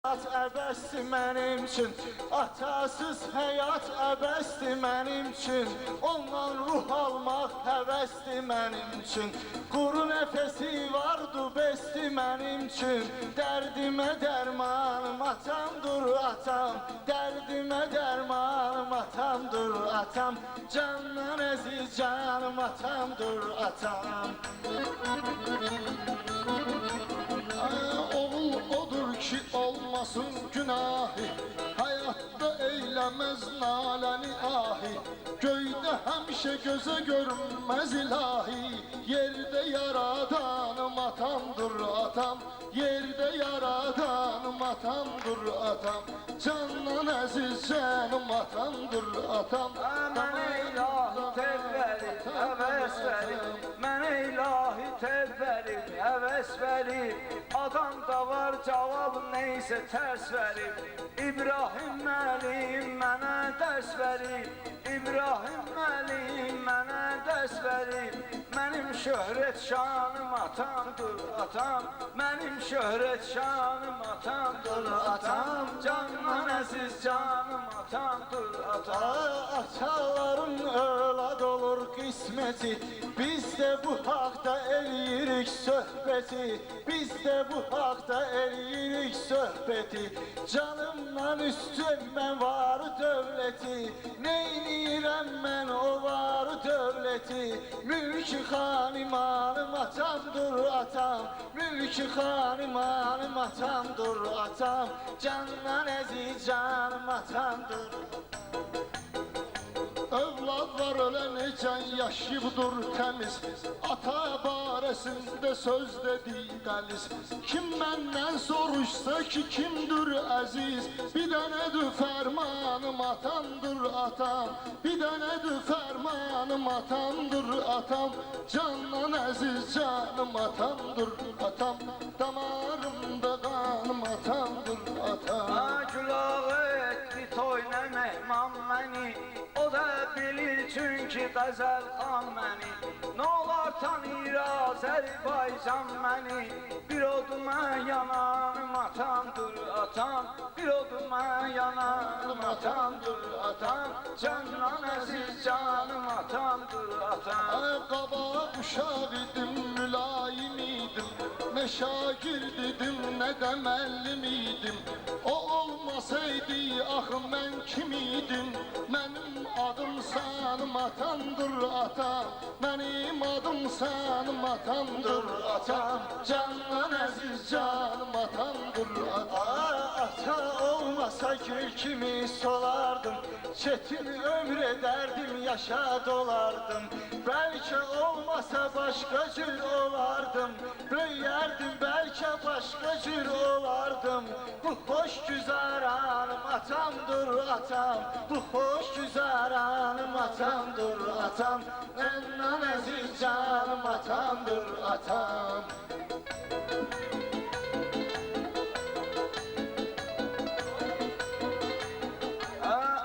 Əbəsdir mənim üçün, atasız həyat əbəsdir mənim üçün, ondan ruh almaq həvəsdir mənim üçün, quru nəfəsi vardı besdir mənim üçün, dərdimə dərmanım atamdır atam, dərdimə dərmanım atamdır atam, candan əziz canım atamdır atam. Oğul odur ki olmasın günahı, hayatta eylemez naləni ahi, göydə həmişə gözə görünməz ilahi, yerde yaradanım atamdır atam, yerde yaradanım atamdır atam, candan əziz canım atamdır atam. Mənə ilahi tez verir, həvəs verir, mənə ilahi tez verir, həvəs verir, adam da var cavab neysə tərs verir, İbrahim müəllim mənə dərs verir, İbrahim müəllim mənə dərs verir, mənim şöhrət şanım atamdır atam, mənim şöhrət şanım atamdır atam, candan əziz canım atamdır atam. Ataların övlad olur qisməti, biz də bu haqda eləyirik söhbəti, biz də bu haqda eləyirik söhbəti, canımdan üstün mən var dövləti, neynirəm mən o var dövləti, mülk-i xanimanım atamdır atam, mülk-i xanimanım atamdır atam, candan əziz canım atamdır. Övlad var ölən can yaşayıbdır təmiz, ata barəsində söz dedik qəliz, kim məndən soruşsa ki kimdir əziz, bir dənədir fərmanım atamdır atam, bir dənədir fərmanım atamdır atam, candan əziz canım atamdır atam, damarımda qanım atamdır atam. Gülağı etdi toyna mehman məni, o da bilir çünki qəzəl xan məni, nə olar tanıyır Azərbaycan məni, bir oduma yananım atamdır atam, bir oduma yananım atamdır atam, candan əziz canım atamdır atam. Qabaq uşaq idim, mülayim idim, nə şagird idim, nə də müəllim idim, o olmasaydı axı mən kim idim, mənim adım sanım atamdır atam, mənim adım sanım atamdır atam, candan əziz canım atamdır atam. Ata olmasa gül kimi solardım, çetin ömür ederdim, yaşa dolardım, belki olmasa başka cür olardım, böylerdim belki başka cür olardım, bu hoş güzaranım atamdır atam, bu hoş güzaranım atamdır atam, benden aziz canım atamdır atam.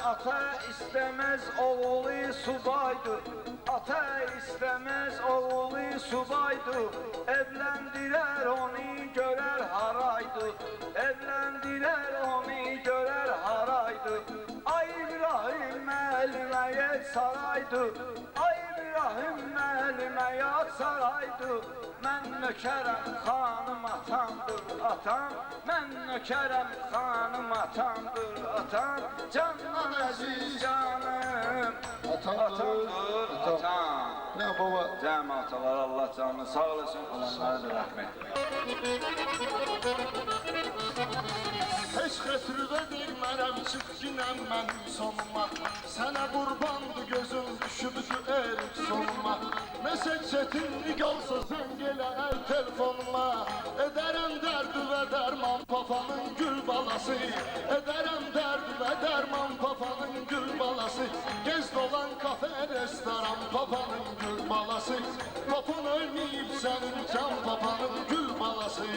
Ata istemez oğlu subaydı, ata istemez oğlu subaydı, evlendiler onu görer haraydı, evlendiler onu görer haraydı, ay İbrahim elime yet saraydı, ay İbrahim elime yat saraydı, mən nökərəm xanım atamdır atam, mən nökərəm xanım atamdır atam, candan əziz canım atamdır atam. Ne baba? Cəmi atalar Allah canını sağ olasın, olanlara da rəhmət. Heç xətrüdə vermərəm, çıx ginəm mənim sonuma, sənə qurbandı gözüm düşübdü erik sonuma, nəsə çətinlik olsa sən gələ əl telefonuma, edərəm dərdi və dərman papanın gül balası, edərəm dərdi və dərman papanın gül balası, gez dolan kafe restoran papanın gül balası, topun ölməyib sənin can papanın gül balası.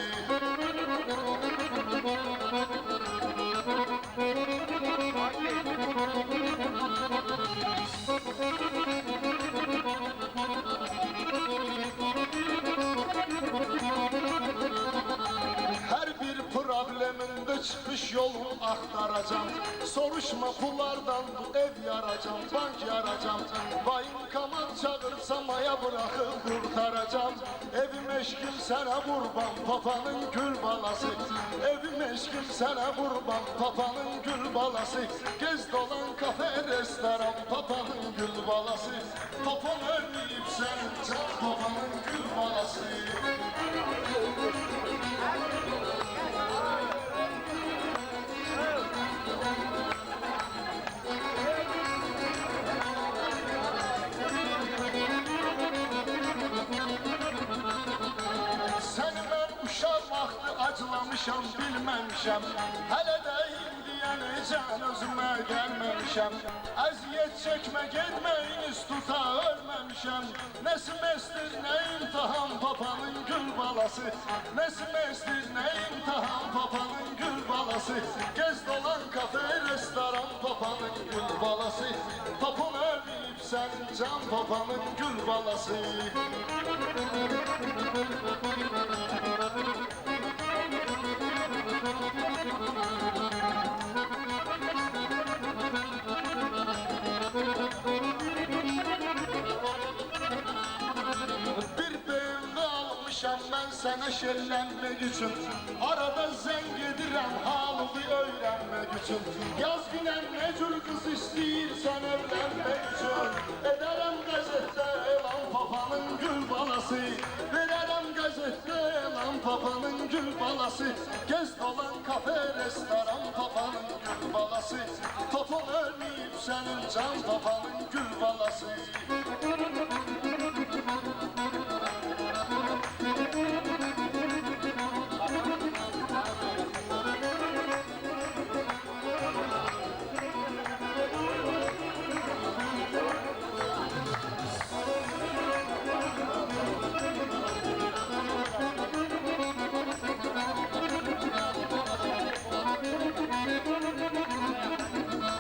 Her bir probleminde çıkış Çıkış yolu aktaracağım. Soruşma pullardan bu ev yaracağım. Bank yaracağım. Bayınkaman çağırsa maya bırakıp kurtaracağım. Evim eşkim sana kurban, papanın gül balası. Evim eşkim sana kurban, papanın gül balası. Gez dolan kafe restoran, papanın gül balası. Papan ölmeyip sen can, papanın gül balası. Seni ben uşaq vaxtı acılamışam, bilməmişəm. Hələ də indiyənəcən özümə gəlməmişəm. Əziyyət çəkmə, getməyin üst tuta, ölməmişəm. Nə semestr, nə imtahan, papanın gül balası. Nə semestr, nə imtahan, papanın gül balası. Gez dolan kafe, restoran, papanın gül balası. Papun ölməyib sənin can, papanın gül balası. Bir BMW almışam ben sana şerlenmek için. Arada zeng edirəm halını öyrənmək için. Yaz günəm ne cür kız istəyirsən evlənmək için. Edərəm qəzetdə elan papanın gül balası. Verərəm qəzetdə elan papanın gül balası. Gez dolan kafe restoran papanın gül balası. Topun ölməyib sənin can papanın gül balası.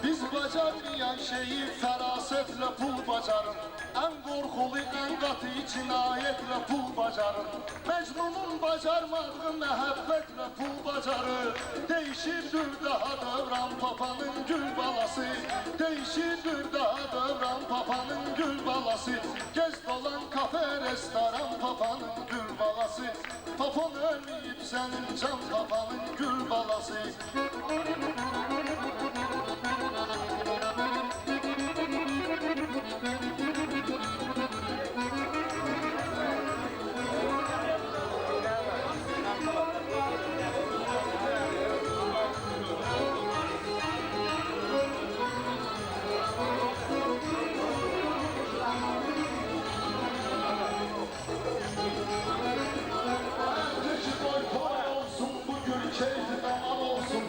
Biz bacarmayan şeyi ferasetle pul bacarın. En korkulu, en katı cinayetle pul bacarın. Mecnun'un bacarmadığı məhəbbətle pul bacarır. Değişirdir daha dövran papanın gül balası. Değişirdir daha dövran papanın gül balası. Gez dolan kafe, restoran, papanın gül balası. Papan ölmeyip senin can, papanın gül balası. Öteki boy boy olsun, bugün keyfi damal olsun.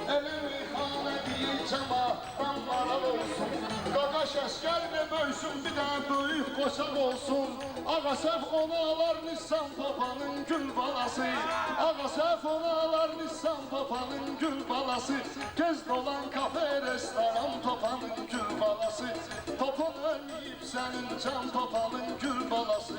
Elimi hane diyeceğim ahtan maral olsun. Qaqaş əskərlə böysün, bir də böyük qoçaq olsun. Ağa səhv onu alar Nissan papanın gül balası. Ağa səhv onu alar Nissan papanın gül balası. Gez dolan kafe, restoran, papanın gül balası. Papan ölməyib sənin can, papanın gül balası.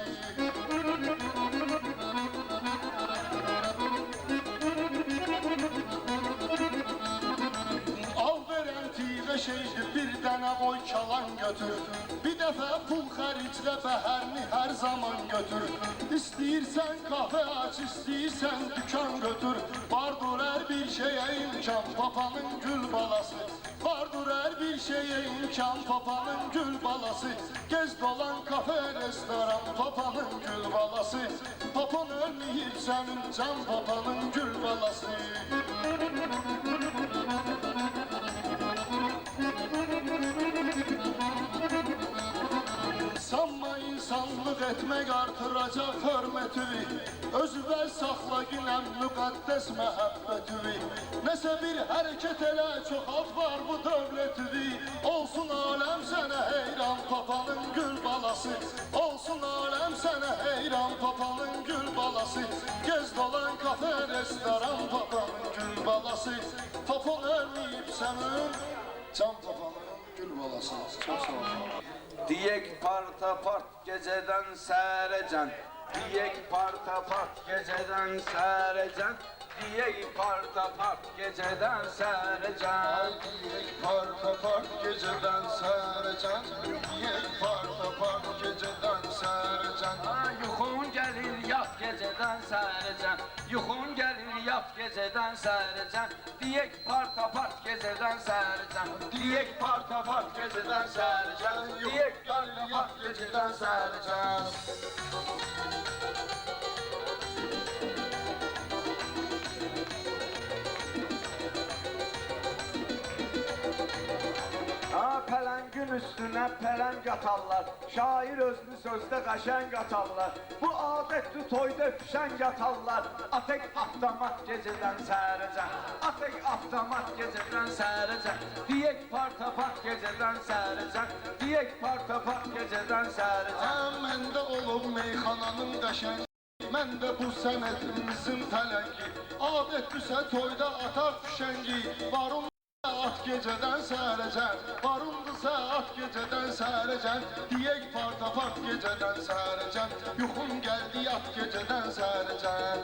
Al veren tive şeydi, bir dənə oy çalan götür. Bir dəfə pul xəriclə bəhərini hər zaman götür. İstəyirsən kafe aç, istəyirsən dükan götür. Vardır hər bir şeyə imkan, papanın gül balası. Vardır hər bir şeyə imkan, papanın gül balası. Gez dolan kafe, restoran, papanın gül balası. Papan ölməyib sənin can, papanın gül balası. Sanma insanlıq etmək artıracaq hörmətini. Özüvə saxla günəm müqəddəs məhəbbətini. Nəsə bir hərəkət elə çoxalt var bu dövlətini. Olsun aləm sənə heyran, papanın gül balası. Olsun aləm sənə heyran, papanın gül balası. Gez dolan kafe, restoran, papanın gül balası. Papan ölməyib sənin can, papanın gül balası. Çox sağ olun. Diyek parta part geceden seyrecen. Diyek parta part geceden seyrecen. Diyek parta part geceden sərəcən. Diyek parta part geceden sərəcən. Diyek parta part geceden sərəcən. Yuxun gəlir yat gecədən sərəcən. Yuxun gəlir yat gecədən sərəcən. Diyek parta part gecədən sərəcən. Diyek parta part gecədən sərəcən. Diyek gəlir yat gecədən sərəcən. Pələngin üstünə pələng atarlar, şair özünü sözdə qəşəng atarlar. Bu adətli toyda fişəng atarlar, atek avtomat gecədən sərəcən. Atek avtomat gecədən sərəcən. Diyek partapat gecədən sərəcən. Diyek partapat gecədən sərəcən. Məndə olub meyxananın qəşəng, məndə bu sənətimizin pələngi. Adətlisə toyda atar fişəngi, varım at gecədən sərəcən, varımdırsa at gecədən sərəcən. Diyek partapart gecədən sərəcən, yuxum gəldi yat gecədən sərəcən.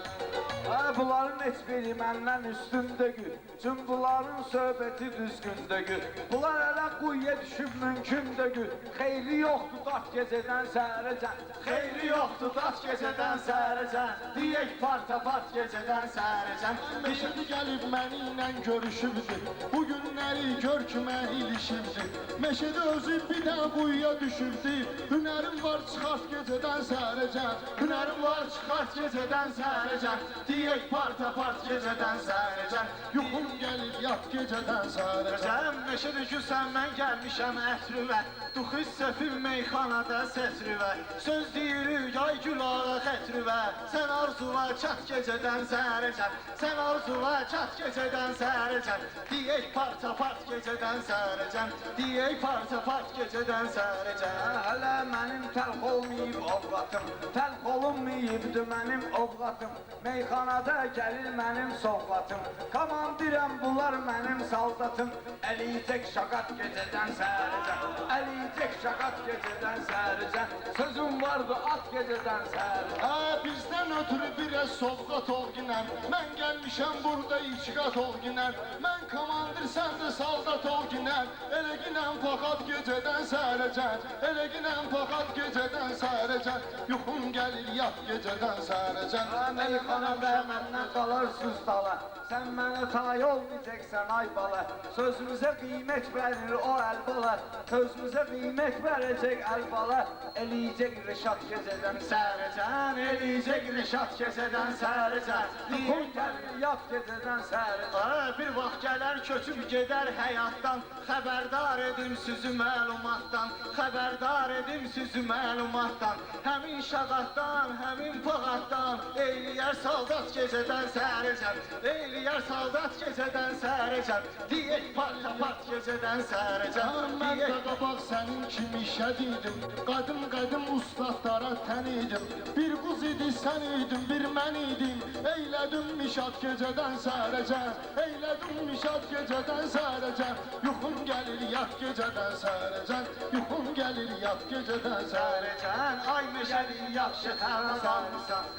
Bunların heç biri məndən üstündə gül, çünki bunların söhbəti düzgündə gül. Bunlar hələ quyuya düşüb mümkündə gül. Xeyri yoxdur daş gecədən sərəcən, xeyri yoxdur daş gecədən sərəcən. Diyek partapart gecədən sərəcən. Meşədi gəlib məni ilə görüşübdü, bu günləri gör ki mən ilişibdi. Meşədə özü bir də quyuya düşübdü, hünərim var çıxart gecədən sərəcən. Hünərim var çıxart gecədən sərəcən. Diyek partapart gecədən sərəcən, yuxum gəlir yat gecədən sərəcən. Meşədə gülsən mən gəlmişəm ətrüvə, duxuz səfir meyxanada sətrüvə. Söz deyirik yay gül ağa xətrüvə, sən arzula çat gecədən sərəcən. Sən arzula çat gecədən sərəcən. Diyek partapart gecədən sərəcən. Diyek partapart gecədən sərəcən. Hələ mənim təlx olmayıb ovqatım, təlx olunmayıbdı mənim ovqatım. Meyxanada gəlir mənim sovqatım, komandirəm bunlar mənim saldatım. Əliyəcək şaqat gecədən sərəcən, əliyəcək şaqat gecədən sərəcən. Sözüm vardı at gecədən sərəcən. Bizdən ötürü biraz sovqat ol ginən, mən gəlmişəm burada içqat ol ginən. Mən komandir sən də saldat ol ginən, elə ginən fakat gecədən sərəcən. Elə ginən fakat gecədən sərəcən, yuxum gəlir yat gecədən sərəcən. Meyxanada məndən qalarsız dala, sən mənə tay olmayacaqsan ay bala. Sözümüzə qiymət verir o əl bala, sözümüzə qiymət verəcək əl bala. Eləyəcək Rəşad gecədən sərəcən, eləyəcək Rəşad gecədən sərəcən. Yuxum gəlir yat gecədən sərəcən. Bir vaxt gələr köçüb gedər həyatdan, xəbərdar edim sizi məlumatdan, xəbərdar edim sizi məlumatdan. Həmin şaqatdan, həmin pağatdan, eyləyər saldat gecədən sərəcən, eyləyər saldat gecədən sərəcən. Diyek partapart gecədən sərəcən. Mən də qabaq sənin kimi şədiydim, qadım ustadlara tən idim. Bir quz idi sən idin, bir mən idim, eylədim mişat gecədən sərəcən. Eylədim mişat gecədən sərəcən, yuxum gəlir yat gecədən sərəcən. Yuxum gəlir yat gecədən sərəcən. Ay meşəli yaxşı tərəzansan,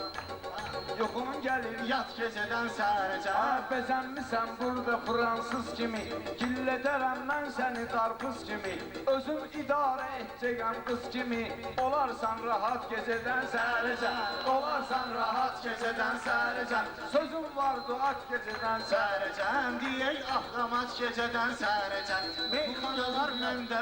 Yuxum gəlir yat gecədən sərəcən. Bezənmisən burada fransız kimi, gillədərəm mən səni qarpız kimi. Özüm idarə edəcəyəm qız kimi, olarsan rahat gecədən sərəcən. Olarsan rahat gecədən sərəcən. Sözüm vardı at gecədən Sərəcən, deyək avtomat gecədən sərəcən. Meyxanalar məndə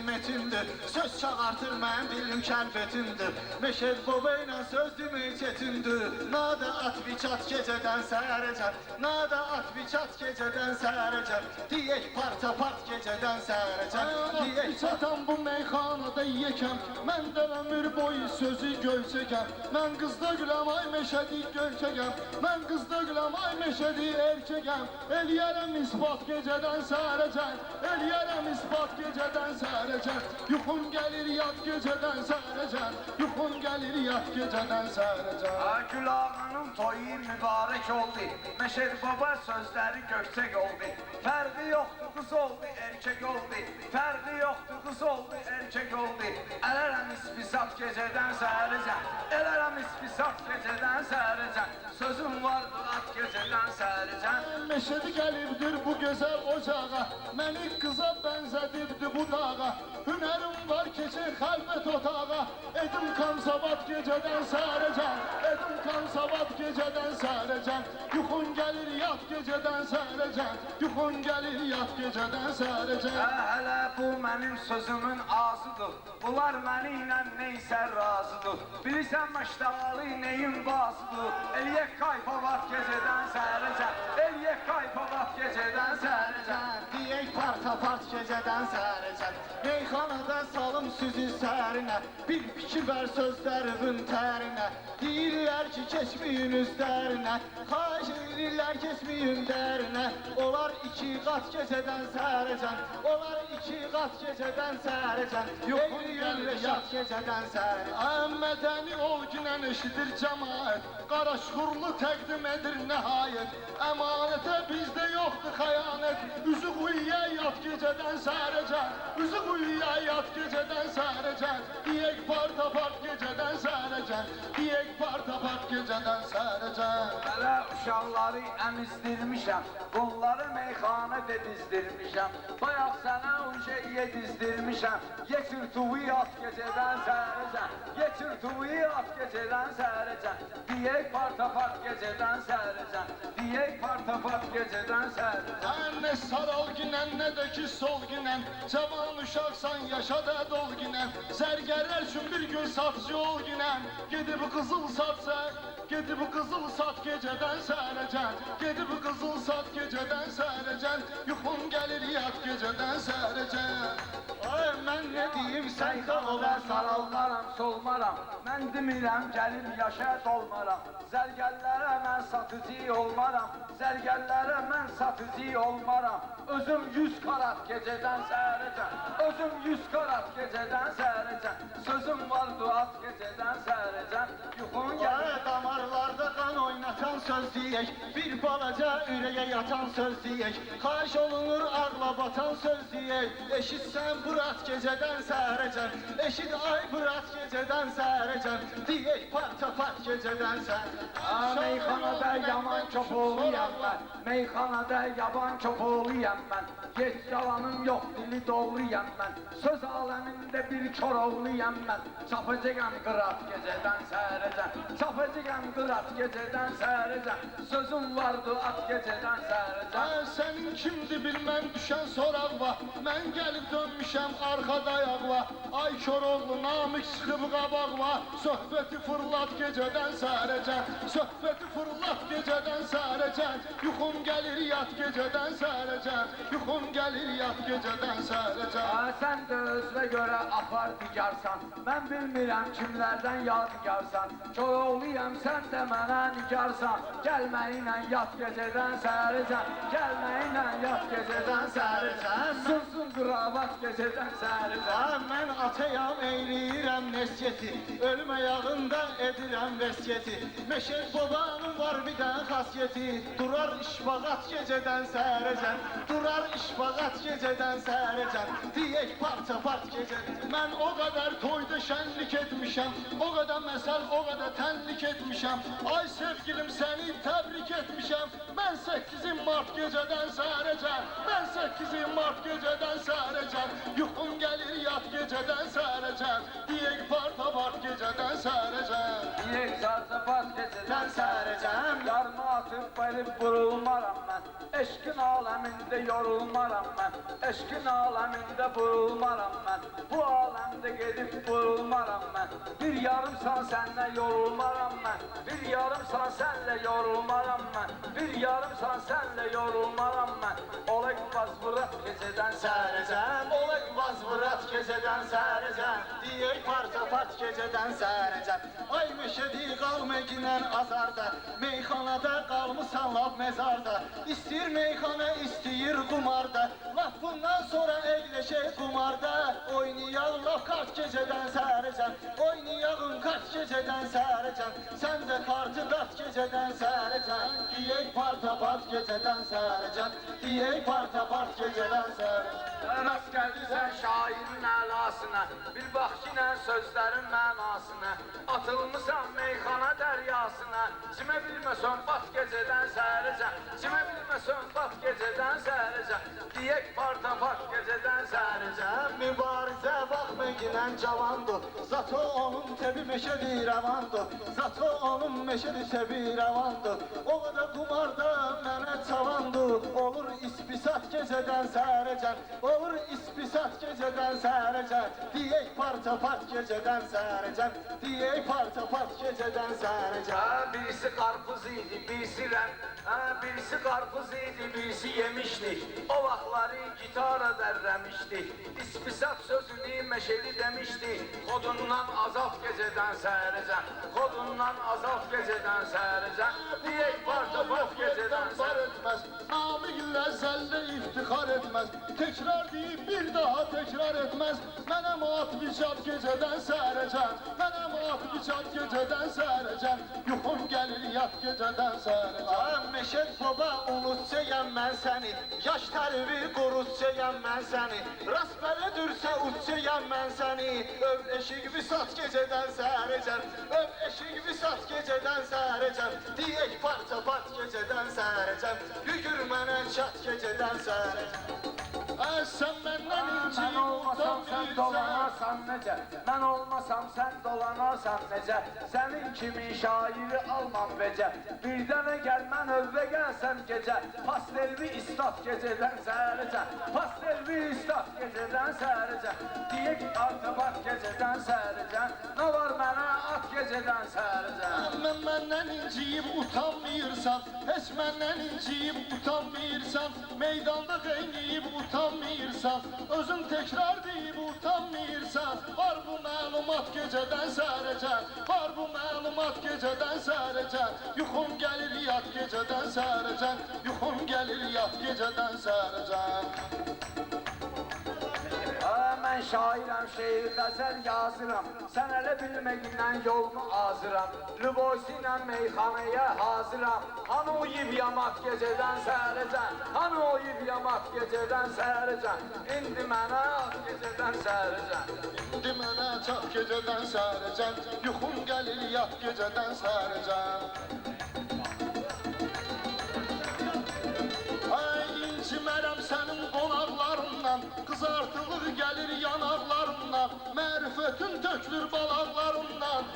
metindir, söz çağartır mənim dilim kəlbətindir. Meşed baba ilə söz demək çətindir. Nada at biçat gecədən sərəcən, nada at biçat gecədən sərəcən. Deyək partapart gecədən sərəcən. Çatan bu meyxanada yekəm, mən də ömür boyu sözü gölçəkəm. Mən qızda güləm ay meşədi gölçəkəm, mən qızda güləm ay meşədi erkəkəm. Eləyərəm ispat gecədən sərəcən, eləyərəm ispat gecədən sərəcən. Yuxum gəlir yat gecədən sərəcən, yuxum gəlir yat gecədən sərəcən. Gül ağanın toyu mübarək oldu, Məşəd baba sözləri göksək oldu. Ferdi yoktu kız oldu erkek oldu. Ferdi yoktu kız oldu erkek oldu. Elerem ispisat geceden səhərəcən. Elerem ispisat geceden səhərəcən. Sözüm vardı at geceden səhərəcən. Meşedi gəlibdir bu gözəl ocağa, məni qıza bənzədirdi bu dağa. Hünərim var keçir xəlvət otağa, edim kansavat gecədən səhərəcən. Edim kansavat gecədən səhərəcən. Yuxun gəlir yat gecədən səhərəcən. Yuxun gəlir yat gecədən səhərəcən. Hələ bu mənim sözümün azıdır. Bunlar mənimlə neysə razıdır. Bilirsən məştəğalı neyin bazıdır. Eliyək kaypavat gecədən səhərəcən. Eliyək kaypavat gecədən səhərəcən. Deyək partapart gecədən səhərəcən. Meyxanada salım süzü sərinə, bir fikir ver sözlərimin tərinə. Deyirlər ki keçməyin üzlərinə, xahiş edirlər keçməyin dərinə. Onlar iki qat gecədən səhərəcən, onlar iki qat gecədən səhərəcən. Yoxun yürüyüşat gecədən səhərəcən. Mədəni ol ginən eşidir cəmaət, qaraşxurlu təqdim edir nəhayət. Əmanətə bizdə yoxdur xəyanət, üzü quyuya yat gecədən səhərəcən. Üzü quyuya yat gecədən səhərəcən. Deyək partapart gecədən səhərəcən. Deyək partapart gecədən səhərəcən. Hələ uşaqları əmizdirmişəm, bunları meyxanədə dizdirmişəm. Bayaq sənə uşa yedizdirmişəm, yeçir tuvi at gecədən səhərəcən. Yeçir tuvi at gecədən səhərəcən. Deyək partapart gecədən səhərəcən. Deyək partapart gecədən səhərəcən. Ne saral ginən, ne də ki sol ginən. Cavan uşaqsan, yaşa da dol ginən. Zərgərlər üçün bir gün satıcı ol ginən. Gedib qızıl satsa, gedib qızıl sat gecədən səhərəcən. Gedib qızıl sat gecədən səhərəcən. Yuxun gəlir yat gecədən səhərəcən. Ay mən nə deyim sən Mən olar saralmaram, solmaram. Mən demirəm gəlim yaşa dolmaram. Zərgərlərə mən satıcı olmaram. Zərgərlərə mən satıcı olmaram. Özüm 100 karat gecədən səhərəcən. Özüm 100 karat gecədən səhərəcən. Sözüm var duat gecədən səhərəcən. Yuxun gəlir. Damarlarda qan oynatan söz deyək, bir balaca ürəyə yatan söz deyək. Xahiş olunur ağla batan söz deyək. Eşitsən burat gecədən səhərəcən, eşit ay burat gecədən səhərəcən. Deyək partapart gecədən səhərəcən. Meyxanada yaman köpoğluyam mən. Meyxanada yaban köpoğluyam mən. Geç yalanım yox, dili doğruyam mən. Söz aləmində bir koroğluyam mən. Çapacağam qırat gecədən səhərəcən. Çapacağam qırat gecədən səhərəcən. Sözüm vardı at gecədən səhərəcən. Sənin kimdir bilməm düşən soraqva. Mən gəlib dönmüşəm arxa dayaqva. Ay Koroğlu namik çıxıb qabaqva. Söhbəti fırlat gecədən səhərəcən. Söhbəti fırlat gecədən səhərəcən. Yuxum gəlir yat gecədən səhərəcən. Yuxum gəlir yat gecədən səhərəcən. Sən də özünə görə apar digarsan. Mən bilmirəm kimlərdən yadigarsan. Koroğluyam sən də mənə nigarsan. Gəlməyinlə yat gecədən səhərəcən. Gəlməyinlə yat gecədən səhərəcən. Sızsın qıravat gecədən səhərəcən. Mən atayam eyləyirəm nesyeti, ölüm ayağında edirəm vəsiyyəti. Meşed babanın var bir dənə xasiyyəti, durar işbağat gecədən səhərəcən. Durar işbağat gecədən səhərəcən. Deyək partapart gecədən. Mən o qədər toyda şənlik etmişəm, o qədər məsəl, o qədər tənlik etmişəm. Ay sevgilim səni təbrik etmişəm. Mən 8 Mart gecədən səhərəcən. Mən 8 Mart gecədən səhərəcən. Yuxum gəlir yat gecədən səhərəcən. Deyək partapart gecədən səhərəcən. Deyək zarzapat gecədən səhərəcən. Yarma atıb gəlib vurulmaram mən. Eşqin aləmində yorulmaram mən. Eşqin aləmində vurulmaram mən. Bu aləmdə gedib vurulmaram mən. Bir yarımsan sənlə yorulmaram mən. Bir yarımsan sənlə yorulmaram mən. Bir yarımsan sənlə yorulmaram mən. Olaq vazvurat gecədən səhərəcən. Olaq vazvurat gecədən səhərəcən. Deyək partapart gecədən səhərəcən. Ay meşədi qalma ginən azarda, meyxanada qalmısan lap məzarda. İstəyir meyxana, istəyir qumarda. Bak bundan sonra eyleşek kumarda, oynayalım kart geceden səhərəcən, oynayalım kart geceden səhərəcən, sen de kartı dart geceden səhərəcən, diyek parta part geceden səhərəcən, diyek parta part geceden səhərəcən. Rast gəldisən şairin əlasına, bir bax yine sözlərin mənasına. Atılmısan meyxana dəryasına, cimə bilməsən bat gecədən səhərəcən, cimə bilməsən bat gecədən səhərəcən, diyək parta part gecədən səhərəcən. Mübarizə baxməklə cavandır, zato onun təbi meşədi rəvandır, zato onun meşədi təbi rəvandır. O da kumarda mənə cavandır, olur ispisat gecədən səhərəcən, olur ispisat gecədən səhərəcən, diyək parça part gecədən səhərəcən, diyək parça part gecədən səhərəcən. Birisi qarpız idi, birisi rəm, birisi qarpız idi, birisi yemişdi. O vaxtları gitara dərrəmişdi, ispisat sözünü meşeli demişdi. Kodundan azalt gecədən səhərəcən, kodundan azalt gecədən səhərəcən, diyək parça part gecədən etmez, namıyla zelle iftihar etmez. Tekrar deyip bir daha tekrar etmez. Mənə mat biçat geceden səhərəcən, mənə mat biçat geceden səhərəcən, yuxum gəlir yat geceden səhərəcən. Meşet baba unutacağım mən səni, yaş tərbi qurutacağım mən səni, rast belə dürsə utacağım mən səni, öv eşik visat gecədən səhərəcən, öv eşik visat gecədən səhərəcən, diyək parça part gecədən səhərəcən, yügür mənə çat gecədən səhərəcən. Sen benden Mən olmasam sən dolanarsan necə, mən olmasam sən dolanarsan necə, sənin kimi şairi almam vecə, bir dənə gəl mən övvə gəlsəm gecə, pastelvi istat gecədən səhərəcən, pastelvi istat gecədən səhərəcən, diyək artabat gecədən səhərəcən, nə var mənə at gecədən səhərəcən. Mən məndən inciyib utanmıyırsan, heç məndən inciyib utanmıyırsan, meydanda qeyniyib utanmıyırsan, özün tekrar deyib utanmıyırsan, var bu məlumat gecədən səhərəcən, var bu məlumat gecədən səhərəcən, yuxum gəlir yat gecədən səhərəcən, yuxum gəlir yat gecədən səhərəcən. Mən şairəm, şeir, qəzəl yazıram, sən elə bilməyindən yolunu azıram, Lüboysi ilə meyxanaya hazıram, hanı uyib yamat gecədən səhərəcən, hanı uyib yamat gecədən səhərəcən, indi mənə at gecədən səhərəcən. İndi mənə çat gecədən səhərəcən, yuxum gəlir yat gecədən səhərəcən. İncimərəm sənin qonaqlarından, qızartılır gəlir yanaqlarından, mərifətin tökülür balaqlarından,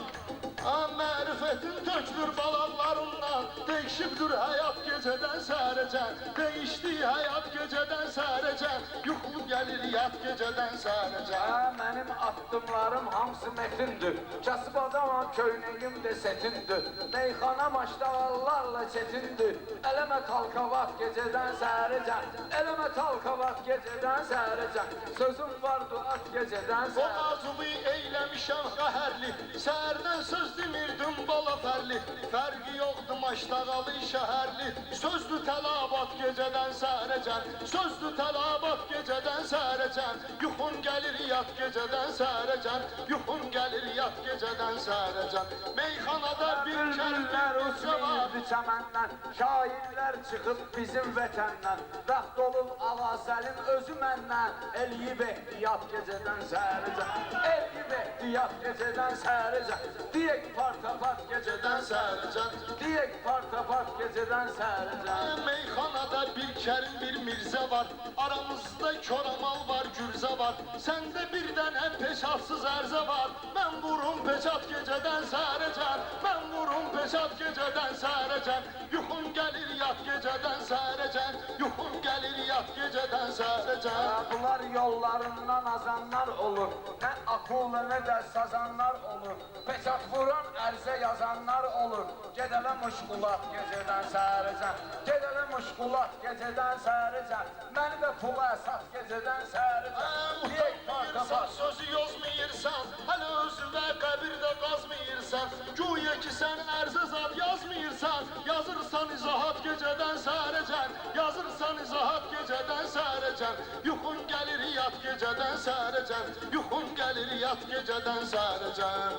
mərifətin tökülür balaqlarından, değişibdir həyat gecədən səhərəcən, değişdi həyat gecədən səhərəcən, yuxum gəlir yat gecədən səhərəcən. Mənim addımlarım hamısı metindir, kasıb adamam köynəyim də setindir, meyxana maşdağallarla çetindir, eləmə talkavat gecədən səhərəcən, eləmə talkavat gecədən səhərəcən, sözüm vardı at gecədən O səhərəcən. arzumu eyləmişəm qəhərli, səhərdən söz demirdim bala fərli, fərqi yoxdur maşdağalı şəhərli, sözdü tələbat gecədən səhərəcən, sözdü tələbat gecədən səhərəcən, yuxum gəlir yat gecədən səhərəcən, yuxum gəlir yat gecədən səhərəcən. Meyxanada bir Bülbüllər kəlmə uçmayırdı çəməndən, şairlər çıxıb bizim vətəndən, bəxt olub Ağasəlim özü məndən, eləyib ehtiyat gecədən səhərəcən, eləyib ehtiyat gecədən səhərəcən, diyək partafat gecədən səhərəcən, diyək partafat gecədən səhərəcən. Meyxanada bir Kərim bir Mirzə var, aramızda Koramal var, Gürzə var, səndə bir dənə peşatsız ərzə var, mən vurum peşat gecədən səhərəcən, mən vurum peşat gecədən səhərəcən, yuxum gəlir yat gecədən səhərəcən, yuxum gəlir yat gecədən səhərəcən. Bunlar yollarından azanlar olur, nə akula nə də sazanlar olur, peçat vuran ərzə yazanlar olur, gedələ muşqulat gecədən səhərəcən, gedələ muşqulat gecədən səhərəcən, məni də pula sat gecədən səhərəcən, diyək Utanmıyırsan, sözü yozmayırsan, hələ özünə qəbirdə qazmayırsan, güya ki sən ərzə zad yazmayırsan, yazırsan izahat gecədən səhərəcən, yazırsan izahat gecədən səhərəcən. sərəcən. Yuxun gəlir yat gecədən sərəcən. Yuxun gəlir yat gecədən sərəcən.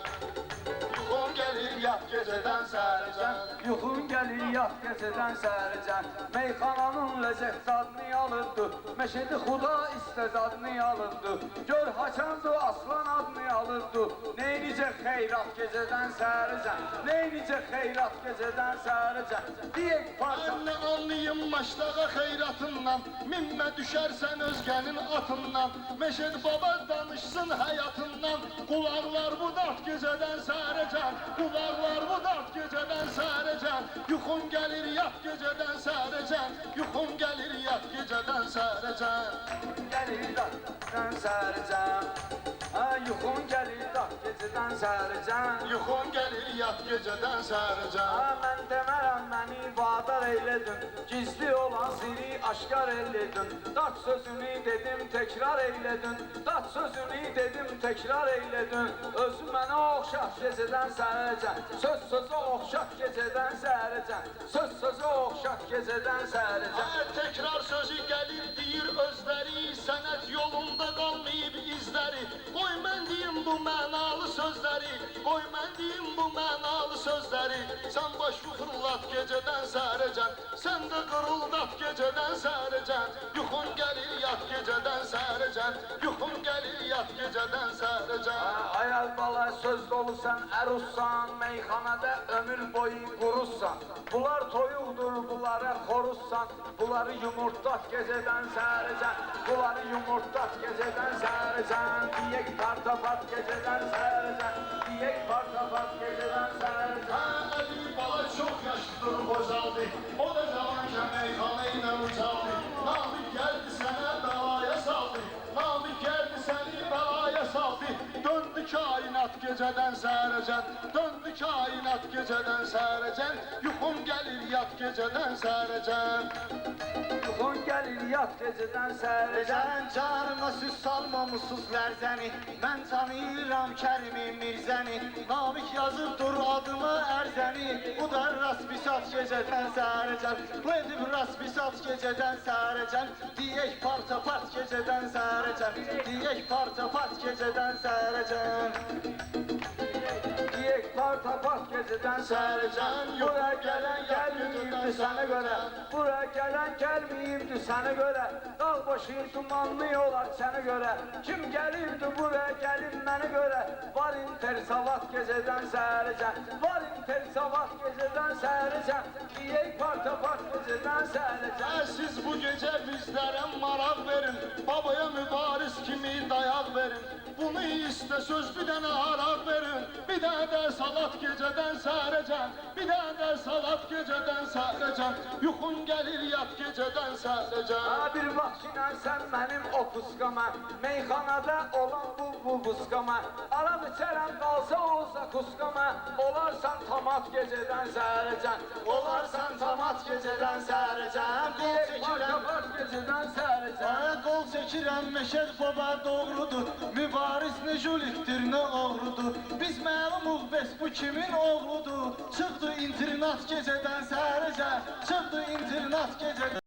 Yuxun gəlir yat gecədən sərəcən. Yuxun gəlir yat gecədən səhərəcən. Meyxananın ləzzət dadını yalıbdı. Məşədi xuda istəz adını yalıbdı. Gör haçandı aslan adını yalıbdı. Neynicə xeyrat gecədən səhərəcən. Neynicə xeyrat gecədən səhərəcən. Deyək parça. Mən nə anlayım maşlağa xeyratından. Minmə düşərsən özgənin atından. Məşəd baba danışsın həyatından. Qulaqlar bu dart gecədən səhərəcən. Qulaqlar bu dart gecədən səhərəcən. Yuxun gəlir yat gecədən səhərəcən. Yuxun gəlir yat gecədən səhərəcən. Gəlir datdan səhərəcən. Yuxun gəlir dat gecədən səhərəcən. Yuxun gəlir yat gecədən səhərəcən. Mən demərəm məni vadar eyledin. Gizli olan siri aşkar eyledin. Dat sözünü dedim tekrar eyledin. Dat sözünü dedim tekrar eyledin. Özü mənə oxşat gecədən səhərəcən. Söz sözə oxşat gecədən səhərəcən. Söz sözə oxşat gecədən səhərəcən. Hər təkrar sözü gəlir deyir özləri. Sənət yolunda qalmayıb izləri. Qoy mən deyim bu mənalı sözləri. Qoy mən deyim bu mənalı sözləri. Sən başı fırlat gecədən səhərəcən. Sən də qırıldat gecədən səhərəcən. Yuxun gəlir yat gecədən səhərəcən. Yuxun gəlir yat gecədən səhərəcən. Ayal bala söz dolusan, ərussan, meyxanada ömür boyu qurursan. Bunlar toyuqdur, bunlara xoruzsan. Bunları yumurtlat gecədən səhərəcən. Bunları yumurtlat gecədən səhərəcən. Diyək partafat gecədən səhərəcən. Diyək partafat gecədən səhərəcən. Əli bala çox yaşlıdır bozaldı. O da zamanca meyxana ilə ucaldı. Namik gəldi sənə bəlaya saldı. Namik gəldi səni bəlaya saldı. Döndü kainat gecədən səhərəcən. Döndü kainat gecədən səhərəcən. Yuxum gəlir yat gecədən səhərəcən. Yuxun gəlir yat gecədən səhərəcən. Sən canıma süz salmamışsız lərzəni. Mən tanıyıram Kərimi Mirzəni. Namik yazıbdır adıma ərzəni. Bu da raspisat gecədən səhərəcən. Bu edib raspisat gecədən səhərəcən. Deyək partapart gecədən səhərəcən. Deyək partapart gecədən səhərəcən. Diyək partafat gecədən səhərəcən. Bura gələn gəlməyibdi sənə görə. Bura gələn gəlməyibdi sənə görə. Dağ başı dumanlı olar sənə görə. Kim gəlirdi buraya gəlib mənə görə. Var intersavat gecədən səhərəcən. Var intersavat gecədən səhərəcən. Diyək partafat gecədən səhərəcən. Siz bu gecə bizlərə maraq verin. Babaya mübariz kimi dayaq verin. Bunu istə söz bir dənə haraq verin. Bir dənə də salat gecədən səhərəcən. Bir dənə də salat gecədən səhərəcən. Yuxun gəlir yat gecədən səhərəcən. Bir vaxtla sən mənim o puskama. Meyxanada olan bu puskama. Aram içərəm qalsa olsa kuskama. Olarsan tamat gecədən səhərəcən. Olarsan tamat gecədən səhərəcən. Qol Diyək çəkirəm. partafat gecədən səhərəcən. Aya qol çəkirəm Məşəd baba doğrudur. Mübariz nə jülitdir nə oğrudur. Biz məlumuq bəs bu kimin oğludur. Çıxdı internat gecədən səhərəcən. Çıxdı internat gecədən.